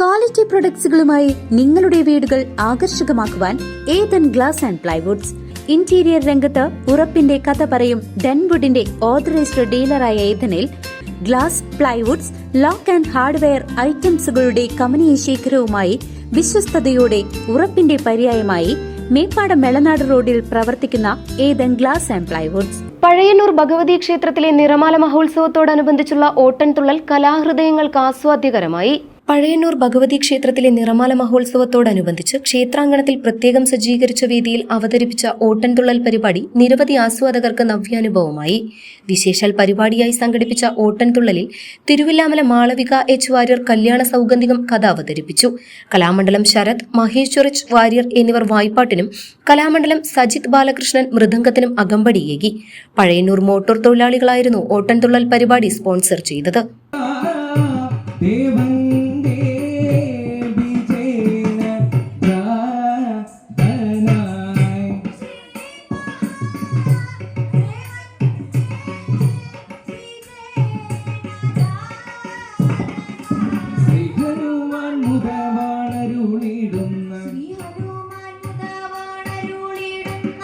Quality പ്രൊഡക്ട്സുകളുമായി നിങ്ങളുടെ വീടുകൾ ആകർഷകമാക്കുവാൻ Ethan glass and plywoods. Interior രംഗത്ത് ഉറപ്പിന്റെ കഥ പറയും ഡെൻവുഡിന്റെ ഓതറൈസ്ഡ് ഡീലറായ ഏതനിൽ glass, plywoods, lock and hardware ഐറ്റംസുകളുടെ കമനീയ ശേഖരവുമായി വിശ്വസ്തയോടെ ഉറപ്പിന്റെ പര്യായമായി മേപ്പാടം മെളനാട് റോഡിൽ പ്രവർത്തിക്കുന്ന Ethan glass and plywoods. Pazhayannur Bhagavathi ക്ഷേത്രത്തിലെ നിറമാല മഹോത്സവത്തോടനുബന്ധിച്ചുള്ള ഓട്ടൻതുള്ളൽ കലാഹൃദയങ്ങൾക്ക് ആസ്വാദ്യകരമായി. പഴയന്നൂർ ഭഗവതി ക്ഷേത്രത്തിലെ നിറമാല മഹോത്സവത്തോടനുബന്ധിച്ച് ക്ഷേത്രാങ്കണത്തിൽ പ്രത്യേകം സജ്ജീകരിച്ച വേദിയിൽ അവതരിപ്പിച്ച ഓട്ടൻതുള്ളൽ പരിപാടി നിരവധി ആസ്വാദകർക്ക് നവ്യാനുഭവമായി. വിശേഷാൽ പരിപാടിയായി സംഘടിപ്പിച്ച ഓട്ടൻതുള്ളലിൽ തിരുവില്ലാമല മാളവിക എച്ച് വാര്യർ കല്യാണ സൗഗന്ധികം കഥ അവതരിപ്പിച്ചു. കലാമണ്ഡലം ശരത്, മഹേശ്വരച്ച് വാര്യർ എന്നിവർ വായ്പാട്ടിനും കലാമണ്ഡലം സജിത് ബാലകൃഷ്ണൻ മൃദംഗത്തിനും അകമ്പടിയേകി. പഴയന്നൂർ മോട്ടോർ തൊഴിലാളികളായിരുന്നു ഓട്ടൻതുള്ളൽ പരിപാടി സ്പോൺസർ ചെയ്തത്.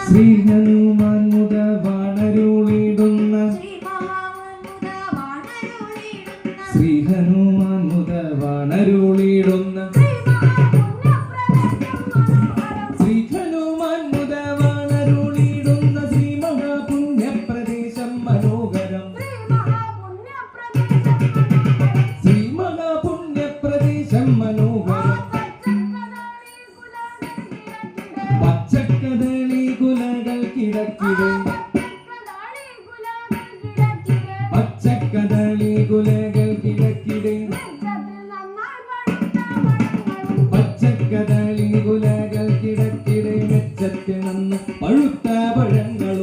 ശ്രീ ഹനുമാൻ മുദവാണരുളിടുന്ന ശ്രീ ഹനുമാൻ മുദവാണരുളിടുന്ന ശ്രീ ഹനുമാൻ മുദവാണരുളിടുന്ന ശ്രീ മഹാപുണ്യപ്രദേശം മനോഹരം ശ്രീ മഹാപുണ്യപ്രദേശം മനോഹരം പച്ചക്കദളി കുലകൾ കിടക്കിടെ പച്ചക്കദളി കുലകൾ കിടക്കിടെ പച്ചക്കദളി കുലകൾ കിടക്കിടെ മെച്ചത്തിൽ നിന്ന് പഴുത്ത പഴങ്ങളും